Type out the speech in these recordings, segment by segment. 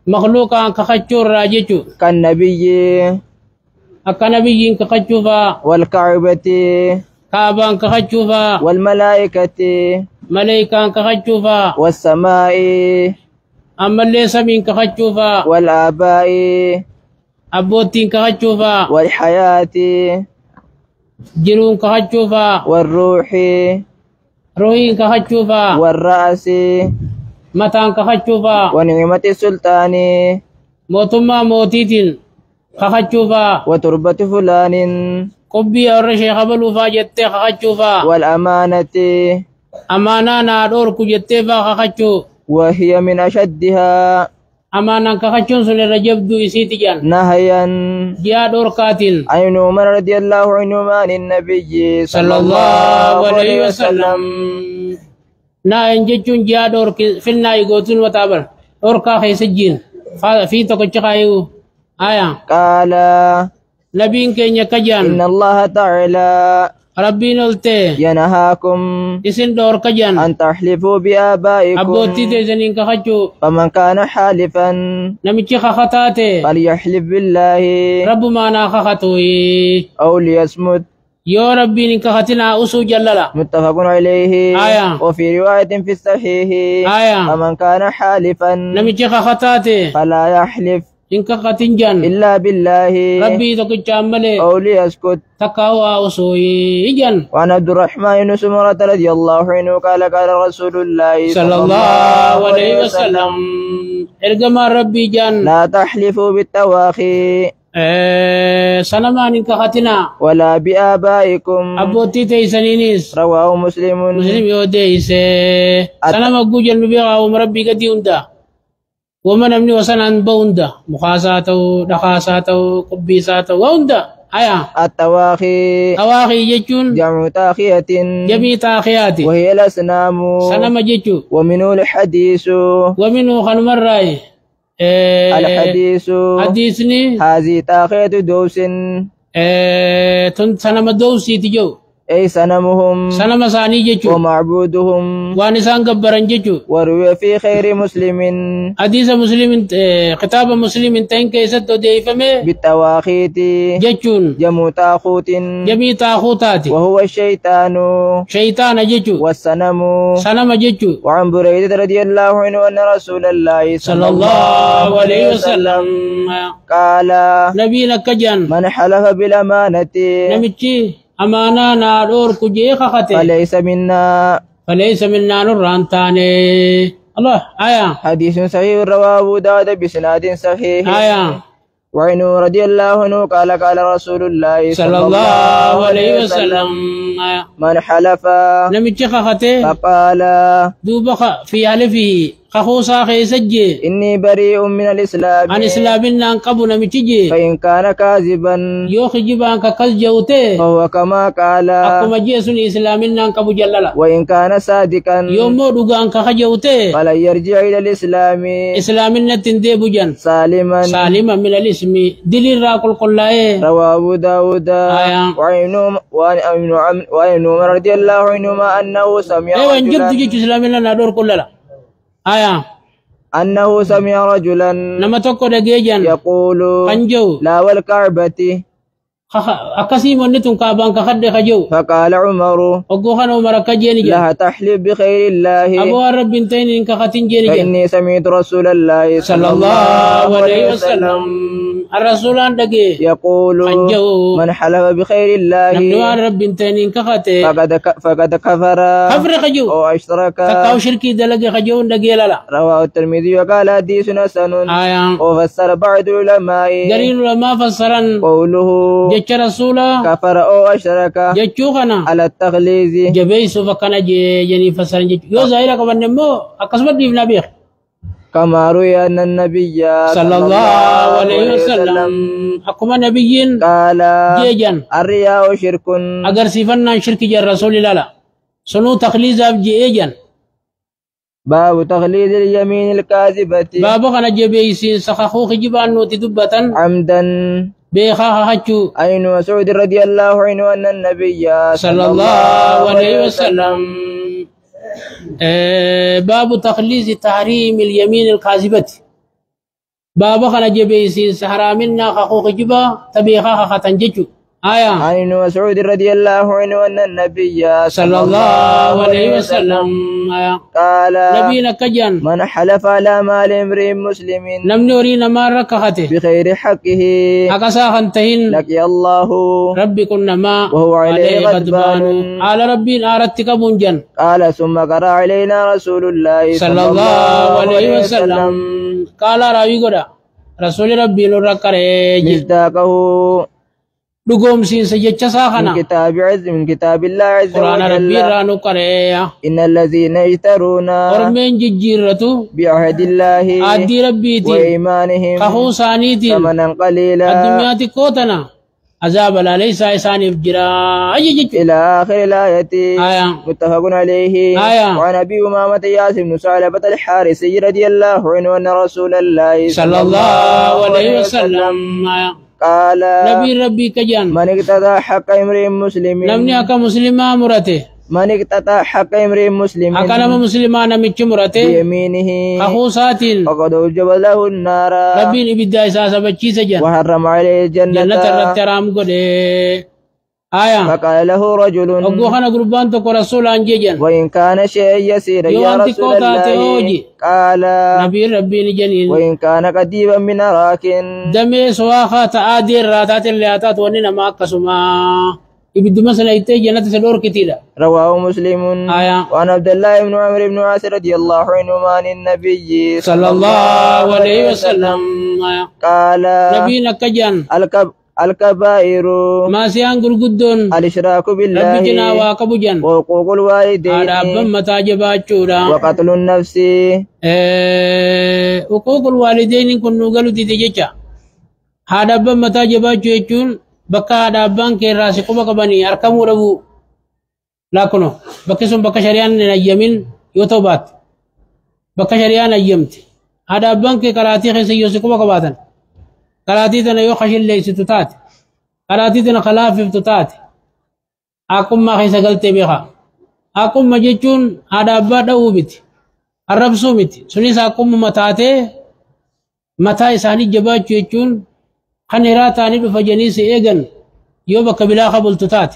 مخلوقا كخجور راججو كالنبي النبي كخجوفا والكعبة كابان كخجوفا والملائكة ملائكا كخجوفا والسماء أما اللي سمين كخجوفا والآباء أبوتين كخجوفا والحياة جنون كخجوفا والروح روحين كخجوفا والرأس متان كخجوفا ونعمة السلطان موتما موتيتين كخجوفا وتربة فلان قبي اور شيخ بلو فاجت خخجوفا والأمانة أمانا نادور كجت فخجو وهي من أشدها أمانا كخجون سل رجب دو إسيتجان نهيا جيادور قاتل عن عمر رضي الله عنهما عن النبي صلى الله عليه وسلم نا انجچون جيادور في الناي غوتون وتابر اور کا خيسجين في تكچخايو آية قال نبين كينيا كجان إن الله تعالى ربي نلتي ينهاكم اسن دور كجان أن تحلفوا بآبائكم أبوتي تزنين كخجو فمن كان حالفا نمشي خخطاتي فليحلف بالله رب ما نا خخطوي أو ليصمت يا ربي نكختنا أسو جللا متفق عليه آية وفي رواية في الصحيح آية فمن كان حالفا نمشي خخطاتي فلا يحلف إنك ختنجان إلا بالله ربي تكتش عملي أو ليسكت تقاوى أسوي إجان. وعن عبد الرحمن بن سمرة رضي الله عنه قال قال رسول الله صلى الله عليه وسلم إرجم ربي جان لا تحلفوا بالتواخي سنمان إنك ختنا ولا بآبائكم أبوتي تيسنينيس رواه مسلم يوديس سنم أقوجل نبيغا ومربي قدي وندا ومن أمني وسنان بوندا مخاساتو دخاساتو قبيساتو وندا آية التواخي تواخي جيشون جمع تاخية جميع تاخياتي وهي الأصنام سنم جيشو ومنه الحديث ومنه خنمر راي الحديث حديثني هذه تاخية دوس تن سنم دوسي تجو أي سنمهم سنم ثاني جيشو ومعبودهم وانسان قبران جيشو وروي في خير مسلم حديث مسلم خطاب مسلم تين كيست ديفمه بالتواخيت جيشون جمع تاخوت جميع تاخوتاتي وهو الشيطان شيطان جيشو والسنم سنم جيشو. وعن بريدة رضي الله عنه أن رسول الله صلى الله عليه وسلم قال نبينا كجان من حلف بالأمانة نمشي أمانا نادور كجي خخته فليس منا نرانتاني الله آية حديث صحيح رواه أبو داود بسناد صحيح آية وعنه رضي الله عنه قال قال رسول الله صلى الله عليه وسلم من حلف نمشي خخته فقال دوبخ في حلفه خخوصا خيسجي إني بريء من الإسلام عن إسلامنا انقبنا متجي فإن كان كاذبا يوخي جبان ككزجوته فهو كما قال أكما جيسون إسلامنا انقبو جللا وإن كان صادقا يوم دوغان كخجوته فلا يرجع إلى الإسلام إسلامنا تنديبو جان سالما من الاسم دليل راكل قلائه رواه أبو داود وعن عمر رضي الله عنهما أنه سمع رجلا جبت جيش إسلامنا نادور كللا آية أنه سمع رجلا نما تقول دجاجان يقول خنجو لا والكعبة أكسي منتم كابان كخد خجو فقال عمر أقوهن عمر كجيني لا تحلف بخير الله أبو رب بنتين إنك ختين جيني فإني سمعت رسول الله صلى الله عليه وسلم الرسول عندك يقول خنجو من حلف بخير الله نبدو رب بنتين إنك ختين فقد كفر خجو أو أشرك تكاو شركي دلق خجو عندك لا رواه الترمذي وقال حديث حسن وفسر بعض العلماء قرين العلماء فسرا قوله جچ رسولا كفر أو أشرك جچو خنا على التغليظ جبيس فكنا جني فسرن جچ يو ظاهر كبن مو اكسبت دي نبي كما روي أن النبي صلى الله عليه وسلم حكم نبيين قال جيجان الرياء شرك اگر صفنا شرك جر رسول الله سنو تخليز اب جيجان باب تغليظ اليمين الكاذبة باب خنا جبيس سخخو خجبان نوتي دبتن عمدا بيخا خچو عن مسعود رضي الله عنه أن النبي صلى الله عليه وسلم باب تخليص تحريم اليمين الكاذبة بابا خنا جبيسين سحرامنا خاخو جبا تبيخا خاتنجچو آية عن ابن مسعود رضي الله عنه أن النبي صلى الله عليه وسلم قال نبينا كجن من حلف على مال امرئ مسلم نمني ورينا ما ركعته بخير حقه أكسا خنتهن لقي الله ربي كنا ما وهو عليه غضبان على ربي أردتك منجن قال ثم قرأ علينا رسول الله صلى الله عليه وسلم قال راوي قرأ رسول ربي نركره مصداقه دقوم سين سجدت ساخنا من كتاب الله عز وجل قرآن ربي رانو قرأ إن الذين يشترون ورمين ججيرتو بعهد الله عدي ربي دي وإيمانهم خخو سانيتي ثمنا قليلا الدنيا كوتنا عذاب لا ليس إسان فجرا إلى آخر الآية متفق عليه وعن أبي أمامة ياسر بن ثعلبة الحارثي رضي الله عنه أن رسول الله صلى الله عليه وسلم قال نبي ربي كجان من اقتضى حق امرئ مسلم نمني أكا مسلمة مرته من اقتضى حق امرئ مسلم أكا نما مسلمة نمتش مرته بيمينه أخو ساتين فقد أوجب له النار ربي نبدا إساسا بچي سجن وحرم عليه الجنة جنة الرترام قده فقال له رجل أقو خنا قربان تكو رسول أنجيجن وإن كان شيء يسير يا رسول الله قال نبي ربي نجنين وإن كان قديبا من أراك دمي سواخا تآدير راتات اللي آتات وننا ما قسما يبدو مثلا يتي جنة سلور كتيرا رواه مسلم وعن عبد الله بن عمرو بن عاص رضي الله عنهما عن النبي صلى الله عليه وسلم قال نبينا كجان الكبائر ما سيان غرغدون الاشراك بالله ربي جنا واقبجن وحقوق الوالدين آداب متاجبا چورا وقتل النفس حقوق الوالدين كنو غلو دي جچا آداب متاجبا چون بكا آدابان كي راسقو بكبني اركمو ربو لاكنو بكسم بكا شريان نيمين يوتوبات بكا شريان ايمت آدابان كي كراتي خيس يوسقو بكباتن كراتي تنا يو خشل ليس تتات كراتي تنا خلاف تتات أكم ما خيس قلت بها أكم ما جتون هذا بعد أوبت الرب سومت سنيس أكم متاته متى إساني جبات جتون خنيرات عني بفجنيس إيجن يو بكبلا قبل تتات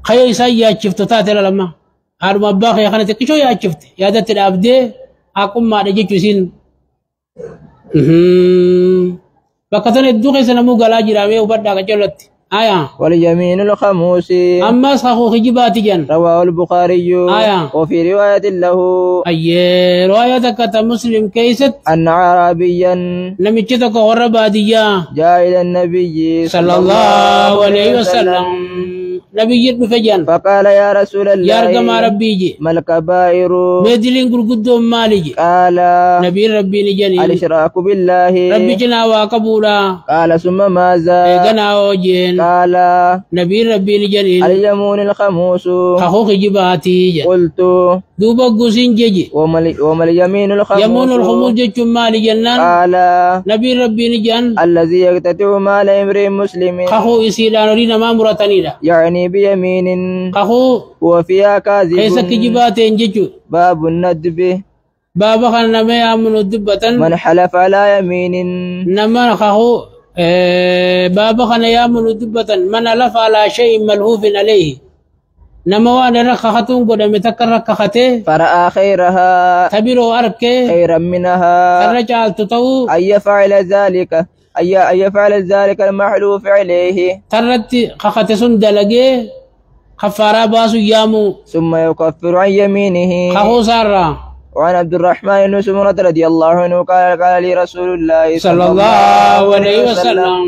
خير إسان يا شفت تتات لما هذا ما باقي يا خنتي كشو يا شفت يا دت الأبدي أكم ما رجيت سين بكتن الدوغي سنمو غلا جرامي وبدا كجلت واليمين الخموس أما صخو خجبات جن رواه البخاري وفي رواية له رواية كتا مسلم كيست أن عربيا نمجتك وربادية جاء إلى النبي صلى الله عليه وسلم نبي بفجن فقال يا رسول الله يا رقم ربي جي ما الكبائر ميدلين قرقدهم مالي جي قال نبي ربي نجني الاشراك بالله ربي جنا وقبولا قال ثم ماذا جنا وجين قال نبي ربي نجني اليمون الخموس خخوخ جباتي قلت دوبا قوسين جي وما اليمين الخموس يمون الخموس جي مالي جنان قال نبي ربي نجن الذي يقتطع مال امرئ مسلم خخو إسيلان ورينا ما مرتني يعني بيمين خخو وفيها كاذب كيسا كجباتين جيجو باب الندب بابا خان نما يامن الدبة من حلف على يمين نما خخو بابا خان يامن الدبة من حلف على شيء ملهوف عليه نما وانا رخختون قد متكر رخخته فرأى خيرها تبيرو أركي خيرا منها الرجال تطو أن يفعل ذلك المحلوف عليه ترت خخت سندلقي خفارا باسو يامو ثم يكفر عن يمينه خخو سارا وعن عبد الرحمن بن سمرة رضي الله عنه قال لي رسول الله صلى الله عليه وسلم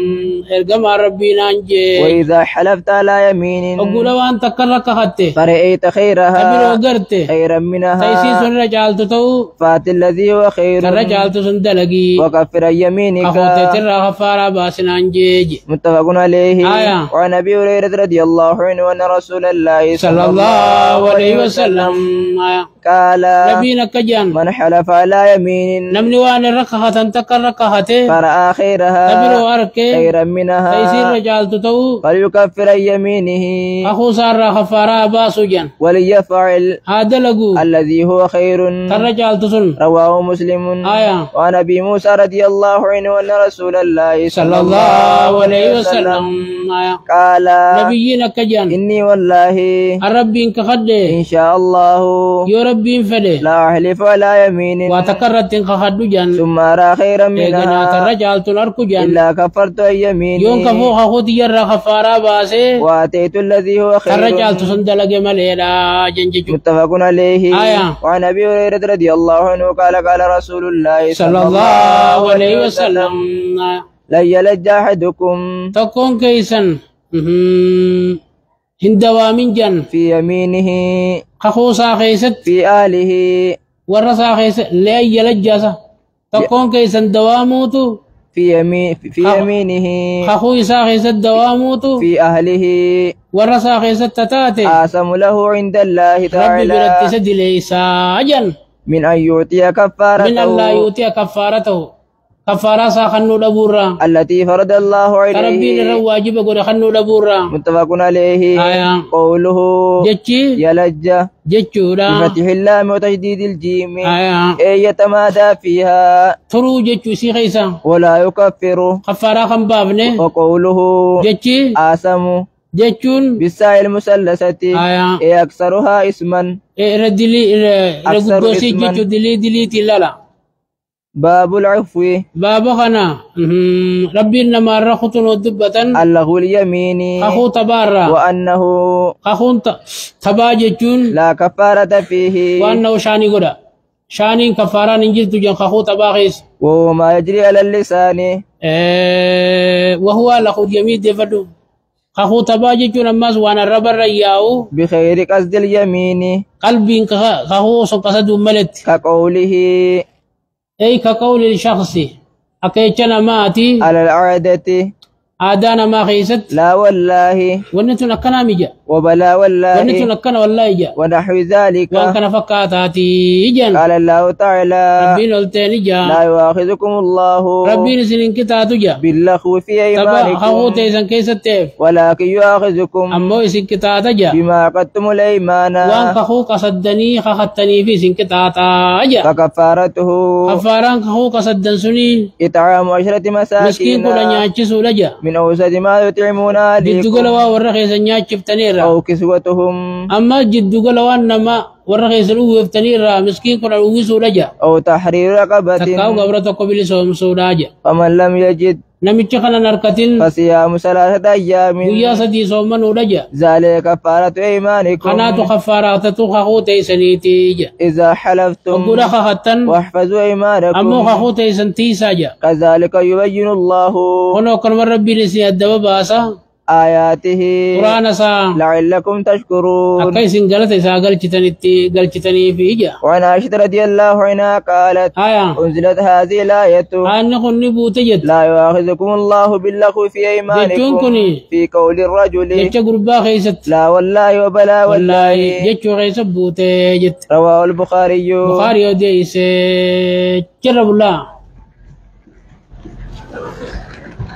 ارقم ربي نانجي وإذا حلفت على يمين أقول وأن تكرك خدته فرأيت خيرها تبيرو قرته خيرا منها تيسيس الرجال تتو فات الذي هو خير الرجال تسندلقي وكفر عن يمينك أخوتي ترى خفارا باس نانجي متفق عليه وعن أبي هريرة رضي الله عنه أن رسول الله صلى الله عليه وسلم قال نبينا أكجان من حلف على يمين نمني وان ركعة تكر ركعة فرأى خيرها تبرو أركي خيرا منها تيسير رجال تتو فليكفر عن يمينه أخو صار خفارا باسو جان وليفعل هذا لقو الذي هو خير ترجال تسن رواه مسلم وعن أبي موسى رضي الله عنه أن رسول الله صلى الله عليه وسلم قال نبينا كجان إني والله الربي إنك خده إن شاء الله يا ربي فده لا أحلف على يمين وتكررت إنك خدو جان ثم أرى خيرا إذا منها ترجال تنركو جان إلا كفرت عن يميني يوم كفوخ خود يرى خفارا باسه وأتيت الذي هو خير ترجال تسندلق مليلا جنججو متفق عليه وعن أبي هريرة رضي الله عنه قال قال رسول الله صلى الله عليه وسلم لا يلج أحدكم تكون كيسا هندوا من جن في يمينه خخوصا خيست في آله ورسا خيست لا يلجاسا تكون كيسا دواموتو في يمينه خخوصا خيست دواموتو في أهله ورسا خيست تتاتي آسم له عند الله ربي تعالى برتسد ليسا أجل من أن يؤتي كفارته من الله يؤتي كفارته كفارة ساخنو دبورا التي فرض الله ربي عليه لرو واجب قد خنو دبورا متفق عليه قوله جتشي يلج جتشورا بفتح اللام وتجديد الجيم أي يتمادى فيها ترو جتشو سي خيسا ولا يكفر كفارة خنبابني وقوله جتشي آسم جتشون بالساء المثلثة أي أكثرها اسما ردلي أكثر رغوسي اسما جتشو دلي تلالا باب العفو بابا خنا ربي إنما رخطن ودبة اللغو اليمين خخو تبارا وأنه خخو تباجتون لا كفارة فيه وأنه شاني قدا شاني كفارة ننجل تجن خخو تباخيس وهو ما يجري على اللسان وهو لخو يمين دفدو خخو تباجتون أماس وانا ربر رياو بخير قصد اليمين قلبي خخو سقصد ملت كقوله أي كقول الشخص أكيتنا ماتي على العادة آدانا ما خيست لا والله ونتو نكنا مجا وبلا والله ونتو نكنا والله جا ونحو ذلك وان كان فكاتاتي جن قال الله تعالى ربي نلتين جا لا يؤاخذكم الله ربي نسلين كتاتو جا باللغو في تبا أيمانكم خاوتي سن كيستيف ولكن يؤاخذكم أمو سن كتاتا جا بما عقدتم الأيمان وان كخو قصدني خختني في سن كتاتا جا فكفارته كفاران كخو قصدن سني إطعام 10 مسكين مساكين كلا نياچسو لجا من أوسط ما يطعمون جدو أهليكم قلوا ورخيس نياچفتنيرا أو كسوتهم أما جدو قلوا أنما ورخيس الوفتنيرا مسكين كلا ويسو لجا أو تحرير رقبة تكاو قبرة قبل سوم راجا فمن لم يجد نمتش خنا نركتين فصيام 3 أيام ويا سدي صومن ورجا ذلك كفارة أيمانكم خنا كفارات خخو تيسنيتي جا إذا حلفتم وقول خختن واحفظوا أيمانكم أمو خخو تيسنتي ساجا كذلك يبين الله ونو كن ربي نسي الدوا باسا آياته قرآن سا لعلكم تشكرون أكاي سنجلت إسا قلتني في جا وعن عائشة رضي الله عنها قالت أنزلت هذه الآية نقول نبوت جد لا يؤاخذكم الله باللغو في أيمانكم في قول الرجل جتش قربا خيست لا والله وبلا والله جتش خيست بوت جد رواه البخاري بخاري وديس جرب الله